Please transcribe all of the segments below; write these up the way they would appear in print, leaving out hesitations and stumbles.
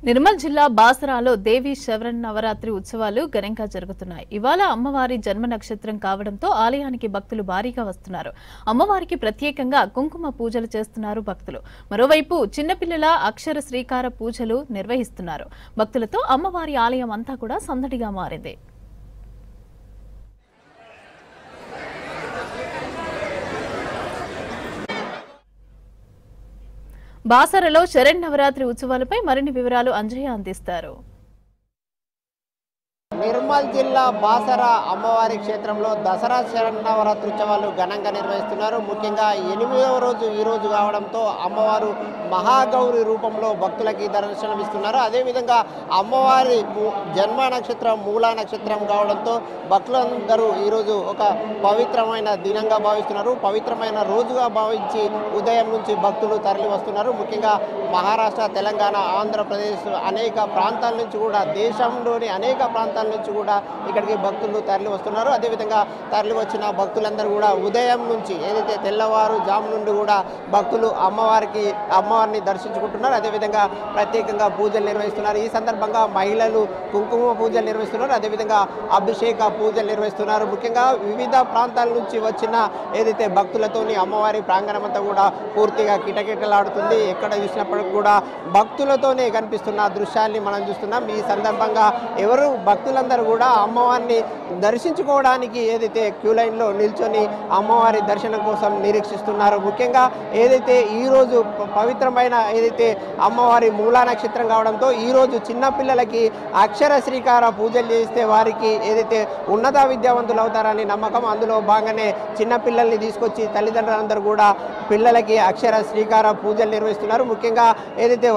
నిర్మల్ జిల్లా బాసరాలో దేవి శరన్న నవరాత్రి ఉత్సవాలు ఘనంగా జరుగుతున్నాయి. ఇవాళ అమ్మవారి జన్మ నక్షత్రం కావడంతో ఆలయానికి భక్తులు భారీగా వస్తున్నారు. అమ్మవారికి ప్రత్యేకంగా కుంకుమ పూజలు చేస్తున్నారు భక్తులు. మరోవైపు చిన్నపిల్లల అక్షర శ్రీకార పూజలు నిర్వహిస్తున్నారు. భక్తులతో అమ్మవారి ఆలయం అంతా కూడా సందడిగా మారింది. బాసరలో శరన్నవరాత్రి ఉత్సవాలపై మరిన్ని వివరాలు అంజయ్య అందిస్తారు. నిర్మల్ జిల్లా బాసర అమ్మవారి క్షేత్రంలో దసరా శరన్నవరాత్రుత్సవాలు ఘనంగా నిర్వహిస్తున్నారు. ముఖ్యంగా 8వ రోజు ఈ రోజు కావడంతో అమ్మవారు మహాగౌరి రూపంలో భక్తులకి దర్శనమిస్తున్నారు. అదేవిధంగా అమ్మవారి జన్మ నక్షత్రం మూలా నక్షత్రం కావడంతో భక్తులందరూ ఈరోజు ఒక పవిత్రమైన దినంగా భావిస్తున్నారు. పవిత్రమైన రోజుగా భావించి ఉదయం నుంచి భక్తులు తరలి వస్తున్నారు. ముఖ్యంగా మహారాష్ట్ర, తెలంగాణ, ఆంధ్రప్రదేశ్ అనేక ప్రాంతాల నుంచి కూడా, దేశంలోని అనేక ప్రాంతాల నుంచి కూడా ఇక్కడికి భక్తులు తరలి వస్తున్నారు. అదేవిధంగా తరలి వచ్చిన భక్తులందరూ కూడా ఉదయం నుంచి ఏదైతే తెల్లవారు జాము నుండి కూడా భక్తులు అమ్మవారిని దర్శించుకుంటున్నారు. అదేవిధంగా ప్రత్యేకంగా పూజలు నిర్వహిస్తున్నారు. ఈ సందర్భంగా మహిళలు కుంకుమ పూజలు నిర్వహిస్తున్నారు. అదేవిధంగా అభిషేక పూజలు నిర్వహిస్తున్నారు. ముఖ్యంగా వివిధ ప్రాంతాల నుంచి వచ్చిన ఏదైతే భక్తులతోని అమ్మవారి ప్రాంగణం అంతా కూడా పూర్తిగా కిటకిటలాడుతుంది. ఎక్కడ చూసినప్పటికీ కూడా భక్తులతోనే కనిపిస్తున్న దృశ్యాన్ని మనం చూస్తున్నాం. ఈ సందర్భంగా ఎవరు భక్తులందరూ కూడా అమ్మవారిని దర్శించుకోవడానికి ఏదైతే క్యూ లైన్లో నిల్చొని అమ్మవారి దర్శనం కోసం నిరీక్షిస్తున్నారు. ముఖ్యంగా ఏదైతే ఈరోజు పవిత్రమైన ఏదైతే అమ్మవారి మూలా నక్షత్రం కావడంతో ఈరోజు చిన్నపిల్లలకి అక్షర శ్రీకార పూజలు చేస్తే వారికి ఏదైతే ఉన్నత విద్యావంతులు అవుతారని నమ్మకం. అందులో భాగంగానే చిన్నపిల్లల్ని తీసుకొచ్చి తల్లిదండ్రులందరూ కూడా పిల్లలకి అక్షర శ్రీకార పూజలు నిర్వహిస్తున్నారు. ముఖ్యంగా ఏదైతే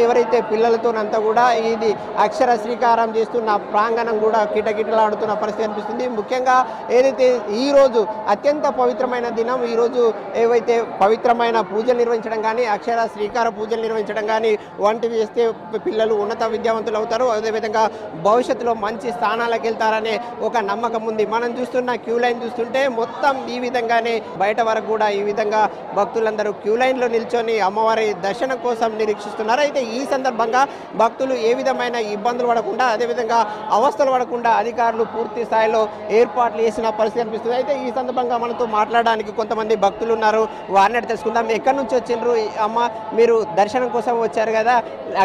ఎవరైతే పిల్లలతోనంతా కూడా ఇది అక్షర శ్రీకారం చేస్తున్న ప్రాంగణం కూడా కిటకిటలాడుతున్న పరిస్థితి అనిపిస్తుంది. ముఖ్యంగా ఏదైతే ఈరోజు అత్యంత పవిత్రమైన దినం, ఈరోజు ఏవైతే పవిత్రమైన పూజలు నిర్వహించడం కానీ, అక్షర శ్రీకార పూజలు నిర్వహించడం కానీ వంటివి చేస్తే పిల్లలు ఉన్నత విద్యావంతులు అవుతారు. అదేవిధంగా భవిష్యత్తులో మంచి స్థానాలకు వెళ్తారనే ఒక నమ్మకం ఉంది. మనం చూస్తున్న క్యూ లైన్ చూస్తుంటే మొత్తం ఈ విధంగానే బయట వరకు కూడా ఈ విధంగా భక్తులందరూ క్యూ లైన్లో నిల్చొని అమ్మవారి దర్శనం కోసం నిరీక్షిస్తున్నారు. అయితే ఈ సందర్భంగా భక్తులు ఏ విధమైన ఇబ్బందులు పడకుండా, అదేవిధంగా అవస్థలు పడకుండా అధికారులు పూర్తి స్థాయిలో ఏర్పాట్లు చేసిన పరిస్థితి అనిపిస్తుంది. అయితే ఈ సందర్భంగా మనతో మాట్లాడడానికి కొంతమంది భక్తులు ఉన్నారు. వారిని తెలుసుకుందాం. ఎక్కడి నుంచి వచ్చిండ్రు అమ్మ? మీరు దర్శనం కోసం వచ్చారు కదా,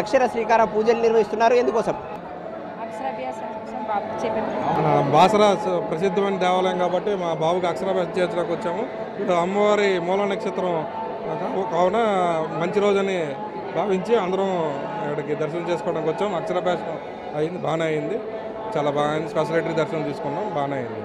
అక్షర శ్రీకార పూజలు నిర్వహిస్తున్నారు, ఎందుకోసం? బాసరా ప్రసిద్ధమైన దేవాలయం కాబట్టి మా బాబుకి అక్షరాభ్యాసం చేర్చడానికి వచ్చాము. ఇటు అమ్మవారి మూల నక్షత్రం కావున మంచి రోజని భావించి అందరం ఇక్కడికి దర్శనం చేసుకోవడానికి వచ్చాము. అక్షరాభ్యాసం అయింది, బాగానే అయింది, చాలా బాగా అయింది. స్పెషాలిటీ దర్శనం తీసుకున్నాం, బాగానే అయింది.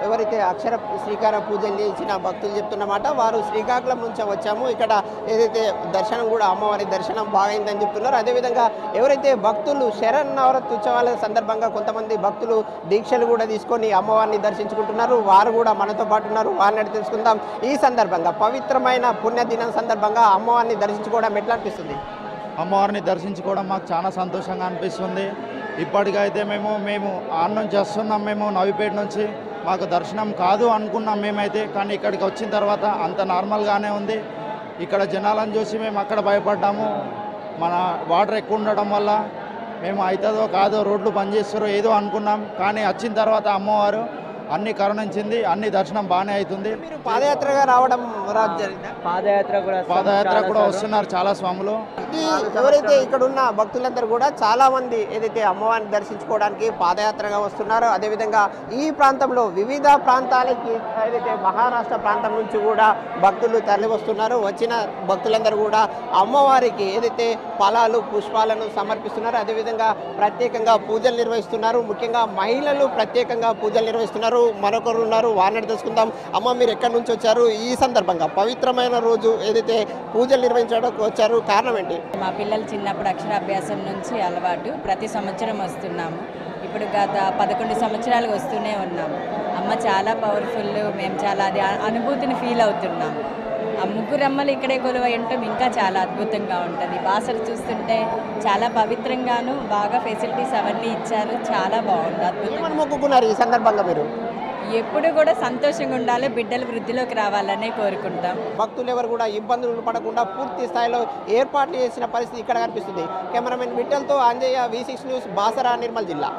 ఎవరైతే అక్షర శ్రీకార పూజలు చేసిన భక్తులు చెప్తున్నమాట, వారు శ్రీకాకుళం నుంచి వచ్చాము, ఇక్కడ ఏదైతే దర్శనం కూడా అమ్మవారి దర్శనం బాగైందని చెప్తున్నారు. అదేవిధంగా ఎవరైతే భక్తులు శరన్నవరాత్రి ఉత్సవాల సందర్భంగా కొంతమంది భక్తులు దీక్షలు కూడా తీసుకొని అమ్మవారిని దర్శించుకుంటున్నారు. వారు కూడా మనతో పాటు ఉన్నారు, వారిని తెలుసుకుందాం. ఈ సందర్భంగా పవిత్రమైన పుణ్యదినం సందర్భంగా అమ్మవారిని దర్శించుకోవడం ఎట్లా అనిపిస్తుంది? అమ్మవారిని దర్శించుకోవడం మాకు చాలా సంతోషంగా అనిపిస్తుంది. ఇప్పటికైతే మేము ఆన్ నుంచి వస్తున్నాం, మేము నవిపేట నుంచి. మాకు దర్శనం కాదు అనుకున్నాం మేమైతే, కానీ ఇక్కడికి వచ్చిన తర్వాత అంత నార్మల్గానే ఉంది. ఇక్కడ జనాలను చూసి మేము అక్కడ భయపడ్డాము. మన వాటర్ ఎక్కువ ఉండడం వల్ల మేము అవుతుందో కాదో, రోడ్లు బంద్ చేస్తారో ఏదో అనుకున్నాం. కానీ వచ్చిన తర్వాత అమ్మవారు అన్ని కరుణించింది, అన్ని దర్శనం బాగానే అవుతుంది. పాదయాత్రగా రావడం పాదయాత్ర కూడా వస్తున్నారు చాలా స్వాములు. ఎవరైతే ఇక్కడ ఉన్న భక్తులందరూ కూడా చాలా మంది ఏదైతే అమ్మవారిని దర్శించుకోవడానికి పాదయాత్రగా వస్తున్నారో, అదేవిధంగా ఈ ప్రాంతంలో వివిధ ప్రాంతాలకి ఏదైతే మహారాష్ట్ర ప్రాంతం నుంచి కూడా భక్తులు తరలి వస్తున్నారు. వచ్చిన భక్తులందరూ కూడా అమ్మవారికి ఏదైతే ఫలాలు పుష్పాలను సమర్పిస్తున్నారు. అదేవిధంగా ప్రత్యేకంగా పూజలు నిర్వహిస్తున్నారు. ముఖ్యంగా మహిళలు ప్రత్యేకంగా పూజలు నిర్వహిస్తున్నారు. మరొకరు ఉన్నారు, వారిని తెలుసుకుందాం. అమ్మ, మీరు ఎక్కడి నుంచి వచ్చారు? ఈ సందర్భంగా పవిత్రమైన రోజు ఏదైతే పూజలు నిర్వహించడానికి వచ్చారు, కారణం ఏంటి? మా పిల్లలు చిన్నప్పుడు అక్షరాభ్యాసం నుంచి అలవాటు, ప్రతి సంవత్సరం వస్తున్నాము. ఇప్పుడు గత 11 సంవత్సరాలు వస్తూనే ఉన్నాము. అమ్మ చాలా పవర్ఫుల్, మేము చాలా అది అనుభూతిని ఫీల్ అవుతున్నాము. ఆ ముగ్గురు అమ్మలు ఇక్కడే కొలువై ఉండటం ఇంకా చాలా అద్భుతంగా ఉంటుంది. బాసర చూస్తుంటే చాలా పవిత్రంగాను, బాగా ఫెసిలిటీస్ అవన్నీ ఇచ్చారు, చాలా బాగుంది, అద్భుతంగా. మొక్కుకున్నారు ఈ సందర్భంగా మీరు? ఎప్పుడు కూడా సంతోషంగా ఉండాలి, బిడ్డలు వృద్ధిలోకి రావాలనే కోరుకుంటాం. భక్తులు ఎవరు కూడా ఇబ్బందులు పడకుండా పూర్తి స్థాయిలో ఏర్పాట్లు చేసిన పరిస్థితి ఇక్కడ కనిపిస్తుంది. కెమెరామెన్ విఠల్తో అంజయ్య, V6 న్యూస్, బాసరా, నిర్మల్ జిల్లా.